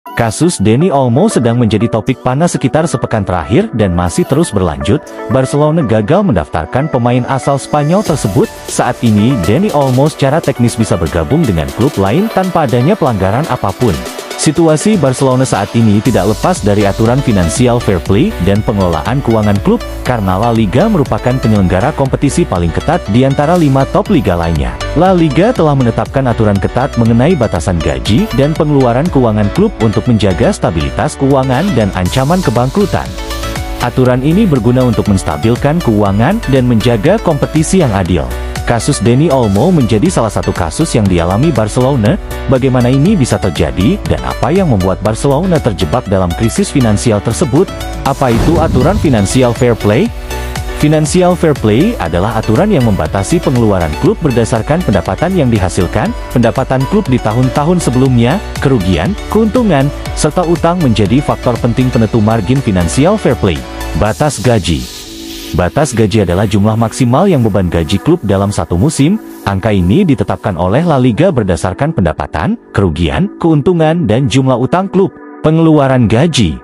Kasus Dani Olmo sedang menjadi topik panas sekitar sepekan terakhir dan masih terus berlanjut. Barcelona gagal mendaftarkan pemain asal Spanyol tersebut. Saat ini, Dani Olmo secara teknis bisa bergabung dengan klub lain tanpa adanya pelanggaran apapun. Situasi Barcelona saat ini tidak lepas dari aturan Financial Fair Play dan pengelolaan keuangan klub, karena La Liga merupakan penyelenggara kompetisi paling ketat di antara 5 top liga lainnya. La Liga telah menetapkan aturan ketat mengenai batasan gaji dan pengeluaran keuangan klub untuk menjaga stabilitas keuangan dan ancaman kebangkrutan. Aturan ini berguna untuk menstabilkan keuangan dan menjaga kompetisi yang adil. Kasus Dani Olmo menjadi salah satu kasus yang dialami Barcelona. Bagaimana ini bisa terjadi dan apa yang membuat Barcelona terjebak dalam krisis finansial tersebut? Apa itu aturan Financial Fair Play? Financial Fair Play adalah aturan yang membatasi pengeluaran klub berdasarkan pendapatan yang dihasilkan, pendapatan klub di tahun-tahun sebelumnya, kerugian, keuntungan, serta utang menjadi faktor penting penentu margin Financial Fair Play. Batas gaji. Batas gaji adalah jumlah maksimal yang beban gaji klub dalam satu musim. Angka ini ditetapkan oleh La Liga berdasarkan pendapatan, kerugian, keuntungan, dan jumlah utang klub. Pengeluaran gaji.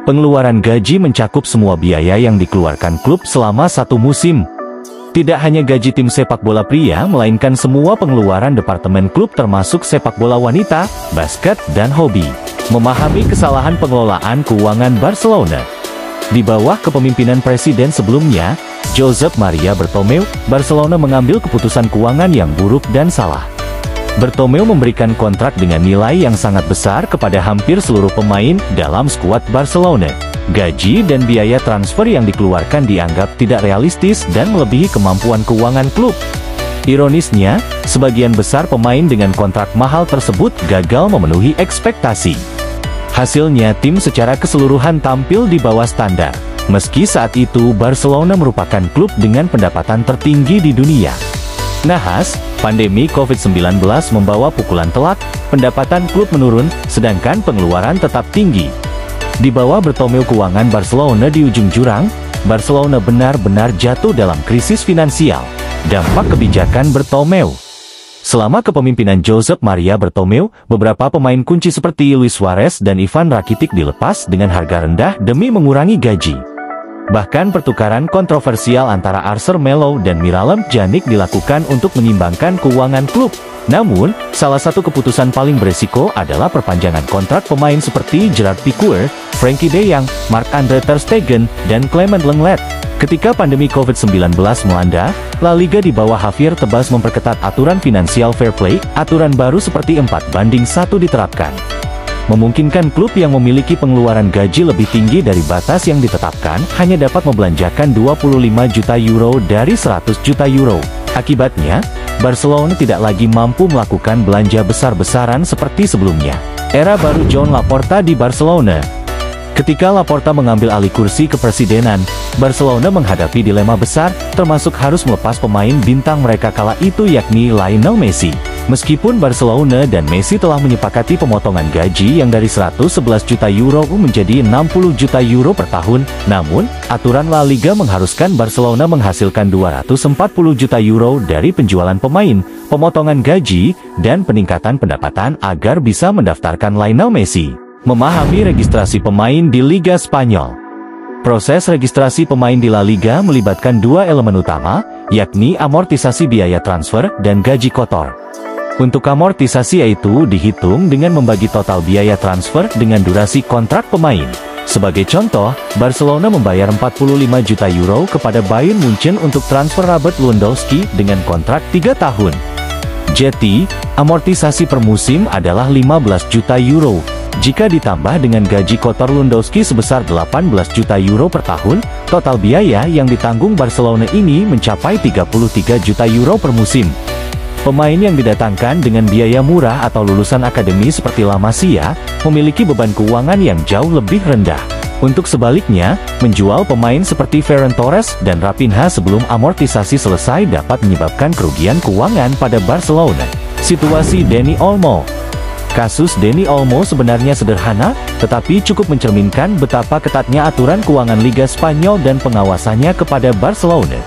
Pengeluaran gaji mencakup semua biaya yang dikeluarkan klub selama satu musim. Tidak hanya gaji tim sepak bola pria, melainkan semua pengeluaran departemen klub termasuk sepak bola wanita, basket, dan hobi. Memahami kesalahan pengelolaan keuangan Barcelona. Di bawah kepemimpinan presiden sebelumnya, Josep Maria Bartomeu, Barcelona mengambil keputusan keuangan yang buruk dan salah. Bartomeu memberikan kontrak dengan nilai yang sangat besar kepada hampir seluruh pemain dalam skuad Barcelona. Gaji dan biaya transfer yang dikeluarkan dianggap tidak realistis dan melebihi kemampuan keuangan klub. Ironisnya, sebagian besar pemain dengan kontrak mahal tersebut gagal memenuhi ekspektasi. Hasilnya tim secara keseluruhan tampil di bawah standar. Meski saat itu Barcelona merupakan klub dengan pendapatan tertinggi di dunia. Nahas, pandemi COVID-19 membawa pukulan telak, pendapatan klub menurun, sedangkan pengeluaran tetap tinggi. Di bawah Bartomeu keuangan Barcelona di ujung jurang, Barcelona benar-benar jatuh dalam krisis finansial. Dampak kebijakan Bartomeu. Selama kepemimpinan Josep Maria Bartomeu, beberapa pemain kunci seperti Luis Suarez dan Ivan Rakitic dilepas dengan harga rendah demi mengurangi gaji. Bahkan pertukaran kontroversial antara Arthur Melo dan Miralem Pjanic dilakukan untuk menyimbangkan keuangan klub. Namun, salah satu keputusan paling beresiko adalah perpanjangan kontrak pemain seperti Gerard Piqué, Frenkie de Jong, Marc-Andre ter Stegen, dan Clement Lenglet. Ketika pandemi COVID-19 melanda, La Liga di bawah Javier Tebas memperketat aturan Financial Fair Play. Aturan baru seperti 4:1 diterapkan. Memungkinkan klub yang memiliki pengeluaran gaji lebih tinggi dari batas yang ditetapkan hanya dapat membelanjakan 25 juta euro dari 100 juta euro. Akibatnya, Barcelona tidak lagi mampu melakukan belanja besar-besaran seperti sebelumnya. Era baru Joan Laporta di Barcelona. Ketika Laporta mengambil alih kursi kepresidenan, Barcelona menghadapi dilema besar, termasuk harus melepas pemain bintang mereka kala itu yakni Lionel Messi. Meskipun Barcelona dan Messi telah menyepakati pemotongan gaji yang dari 111 juta euro menjadi 60 juta euro per tahun, namun, aturan La Liga mengharuskan Barcelona menghasilkan 240 juta euro dari penjualan pemain, pemotongan gaji, dan peningkatan pendapatan agar bisa mendaftarkan Lionel Messi. Memahami registrasi pemain di Liga Spanyol. Proses registrasi pemain di La Liga melibatkan dua elemen utama, yakni amortisasi biaya transfer dan gaji kotor. Untuk amortisasi yaitu dihitung dengan membagi total biaya transfer dengan durasi kontrak pemain. Sebagai contoh, Barcelona membayar 45 juta euro kepada Bayern Munchen untuk transfer Robert Lewandowski dengan kontrak 3 tahun. Jadi, amortisasi per musim adalah 15 juta euro. Jika ditambah dengan gaji kotor Lewandowski sebesar 18 juta euro per tahun, total biaya yang ditanggung Barcelona ini mencapai 33 juta euro per musim. Pemain yang didatangkan dengan biaya murah atau lulusan akademi seperti La Masia, memiliki beban keuangan yang jauh lebih rendah. Untuk sebaliknya, menjual pemain seperti Ferran Torres dan Raphinha sebelum amortisasi selesai dapat menyebabkan kerugian keuangan pada Barcelona. Situasi Dani Olmo. Kasus Dani Olmo sebenarnya sederhana, tetapi cukup mencerminkan betapa ketatnya aturan keuangan Liga Spanyol dan pengawasannya kepada Barcelona.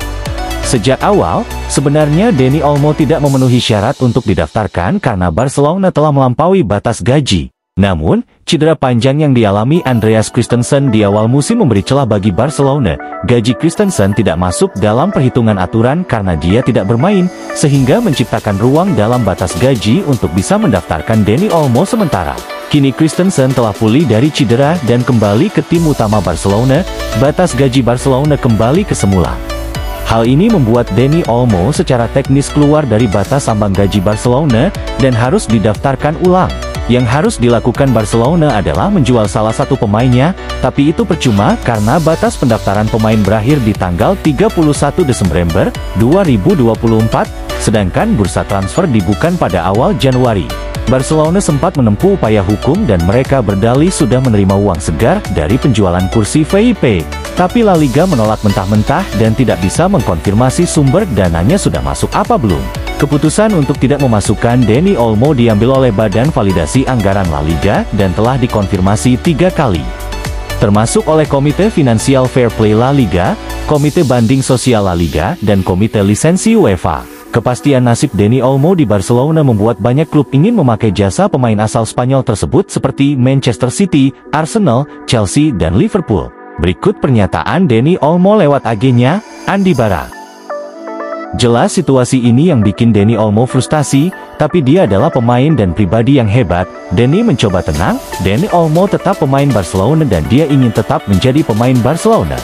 Sejak awal, sebenarnya Dani Olmo tidak memenuhi syarat untuk didaftarkan karena Barcelona telah melampaui batas gaji. Namun, cedera panjang yang dialami Andreas Christensen di awal musim memberi celah bagi Barcelona. Gaji Christensen tidak masuk dalam perhitungan aturan karena dia tidak bermain, sehingga menciptakan ruang dalam batas gaji untuk bisa mendaftarkan Dani Olmo sementara. Kini Christensen telah pulih dari cedera dan kembali ke tim utama Barcelona, batas gaji Barcelona kembali ke semula. Hal ini membuat Dani Olmo secara teknis keluar dari batas ambang gaji Barcelona dan harus didaftarkan ulang. Yang harus dilakukan Barcelona adalah menjual salah satu pemainnya, tapi itu percuma karena batas pendaftaran pemain berakhir di tanggal 31 Desember 2024, sedangkan bursa transfer dibuka pada awal Januari. Barcelona sempat menempuh upaya hukum dan mereka berdalih sudah menerima uang segar dari penjualan kursi VIP. Tapi La Liga menolak mentah-mentah dan tidak bisa mengkonfirmasi sumber dananya sudah masuk apa belum. Keputusan untuk tidak memasukkan Dani Olmo diambil oleh Badan Validasi Anggaran La Liga dan telah dikonfirmasi 3 kali. Termasuk oleh Komite Finansial Fair Play La Liga, Komite Banding Sosial La Liga, dan Komite Lisensi UEFA. Kepastian nasib Dani Olmo di Barcelona membuat banyak klub ingin memakai jasa pemain asal Spanyol tersebut seperti Manchester City, Arsenal, Chelsea, dan Liverpool. Berikut pernyataan Dani Olmo lewat agennya, Andi Bara. Jelas situasi ini yang bikin Dani Olmo frustasi, tapi dia adalah pemain dan pribadi yang hebat. Dani mencoba tenang, Dani Olmo tetap pemain Barcelona dan dia ingin tetap menjadi pemain Barcelona.